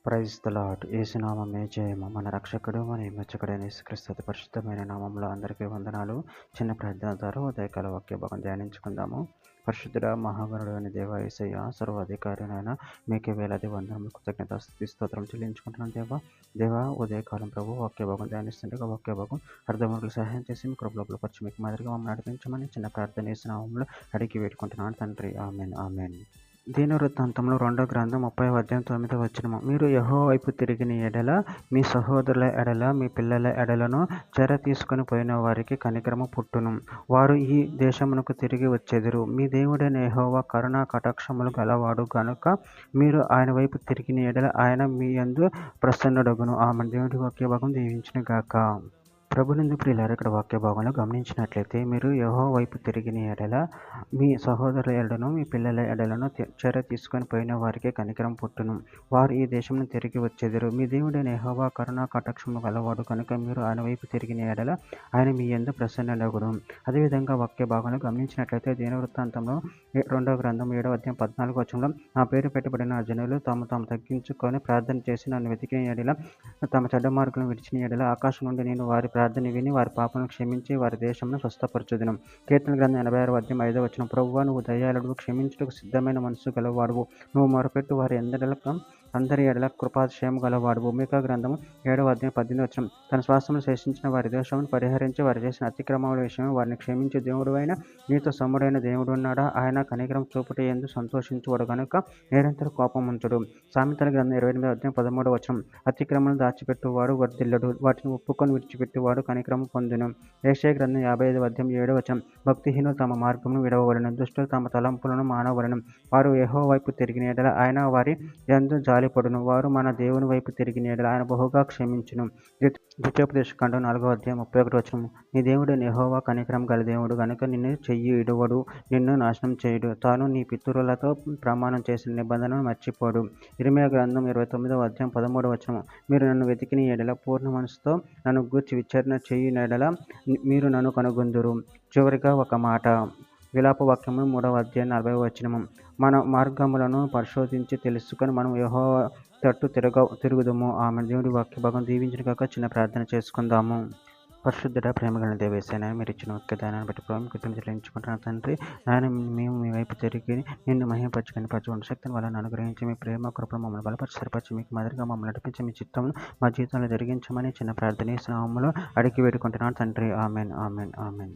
Praise the lord. యేసునామమే జయము. మన రక్షకుడు మన విమోచకుడైన యేసుక్రీస్తు అతి పరిశుద్ధమైన నామంలో అందరికీ వందనాలు. చిన్న ప్రార్థన ద్వారా ఉదయకాల వాక్య భాగం ధ్యానించుకుందాము. పరిశుద్ధుడ మహాగణుడు అని దేవ యేసయ్య సర్వాధికారినైన మీకే వేలాది వందనములు కృతజ్ఞత స్తుతి స్తోత్రం చెల్లించుకుంటున్నాను దేవ ఉదయకాలం ప్రభు వాక్య భాగం ధ్యానిస్తుండగా వాక్య భాగం అర్ధములు సహాయం చేసి మీ కృపలో పరిచి మీకు మాదిరిగా మమ్మల్ని నడిపించమని చిన్న ప్రార్థన యేసునామంలో అడిగి వేడుకుంటున్నాను తండ్రి. Amen amen. దీనవృత్తాంతంలో 2వ గ్రంథం 30వ అధ్యాయం 9వ వచనము. మీరు యెహోవా వైపు తిరిగిన ఎడల మీ సహోదరుల ఎడల మీ పిల్లల ఎడలను చెర తీసుకొని పోయిన వారికి కనికరము పుట్టును. వారు ఈ దేశమునకు తిరిగి వచ్చెదరు. మీ దేవుడైన యెహోవా కరుణా కటాక్షములు గలవాడు గనుక మీరు ఆయన వైపు తిరిగిన ఎడల ఆయన మీ యందు ప్రసన్నుడగును. ఆమె దేవుడి వాక్య భాగం దీవించును గాక. ప్రభునందు ప్రియులారా, ఇక్కడ వాక్య భాగంలో గమనించినట్లయితే మీరు యెహోవా వైపు తిరిగిన ఎడల మీ సహోదరుల ఎడలను మీ పిల్లల ఎడలను చెర తీసుకొని పోయిన వారికి కనికరం పుట్టును. వారు ఈ దేశంను తిరిగి వచ్చెదరు. మీ దేవుడైన యెహోవా కరుణా కటాక్షము గలవాడు కనుక మీరు ఆయన వైపు తిరిగిన ఎడల ఆయన మీ యందు ప్రసన్నుడగును. అదేవిధంగా వాక్య భాగంలో గమనించినట్లయితే దీనవృత్తాంతంలో 2వ గ్రంథం 7వ అధ్యాయం 14వ వచనంలో నా పేరు పెట్టబడిన జనులు తాము తగ్గించుకొని ప్రార్థన చేసి నన్ను వెతికిన ఎడల తమ చెడ్డ మార్గులను విడిచిన ఎడల ఆకాశం నుండి నేను వారి ప్రార్థన విని వారి పాపలను క్షమించి వారి దేశమును స్వస్థపరచుదును. కీర్తన గ్రంథం 86వ అధ్యాయం 5వ వచనం. ప్రభువా, నువ్వు దయాళుడు, క్షమించుటకు సిద్ధమైన మనసు గలవాడువు, నువ్వు మొరపెట్టు వారి అందరి ఎడల కృపాతిశయము గలవాడువు. మీకా గ్రంథము 7వ అధ్యాయం 18వ వచనం. తన శ్వాసములు శేషించిన వారి దోషమును పరిహరించి వారు చేసిన అతిక్రమముల విషయము వారిని క్షమించే దేవుడు అయిన నీతో సమ్ముడైన దేవుడు ఉన్నాడా? ఆయన కనికరం చూపుట యందు సంతోషించువాడు గనుక నిరంతర కోపముంచుడు. సామెతల గ్రంథం 28వ అధ్యాయం 13వ వచనం. అతిక్రమలను దాచిపెట్టువాడు వర్ధిల్లడు, వాటిని ఒప్పుకొని విడిచిపెట్టువాడు కనికరము పొందును. యెషయా గ్రంథం 55వ అధ్యాయం 7వ వచనం. భక్తిహీనులు తమ మార్గమును విడవవలెను, దుష్టులు తమ తలంపులను మానవలెను. వారు యెహోవా వైపు తిరిగిన ఎడల ఆయన వారి యందు జాలిపడును. వారు మన దేవుని వైపు తిరిగిన ఎడల ఆయన బహుగా క్షమించును. ద్వితీయోపదేశకాండం 4వ అధ్యాయం 31వ వచనం. నీ దేవుడైన యెహోవా కనికరం గల దేవుడు గనుక నిన్ను చెయ్యి ఇడువడు, నిన్ను నాశనం చేయుడు. తాను నీ పితరులతో ప్రమాణం చేసిన నిబంధనను మర్చిపోడు. ఇర్మీయా గ్రంథం 29వ అధ్యాయం 13వ వచనం. మీరు నన్ను వెతికిన ఎడల పూర్ణ మనసుతో నన్ను గూర్చి విచారణ చేయున ఎడల మీరు నన్ను కనుగొందురు. చివరిగా ఒక మాట. విలాప వాక్యము 3వ అధ్యాయం 40వ వచనము. మన మార్గములను పరిశోధించి తెలుసుకొని మనం యెహోవా తట్టు తిరుగుదము. ఆమె దేవుడి వాక్య భాగం దీవించిన కాక చిన్న ప్రార్థన చేసుకుందాము. పరిశుద్ధుడ ప్రేమగల దేవ యేసయ్య, మీరు ఇచ్చిన ఒక్క దానాన్ని బట్టి ప్రభు కృతజ్ఞతలు చెల్లించుకుంటున్నాను తండ్రి. నాయన, మేము మీ వైపు తిరిగి నిన్ను మహిమపరచు కనిపరచుకున్న శక్తిని వాళ్ళని అనుగ్రహించి మీ ప్రేమ కృపను మమ్మల్ని బలపరిచి సరిపరిచి మీకు మాదిరిగా మమ్మల్ని నడిపించి మీ చిత్తమును మా జీవితంలో జరిగించమని చిన్న ప్రార్థన నామములో అడిగి వేడుకుంటున్నాను తండ్రి. Amen amen amen.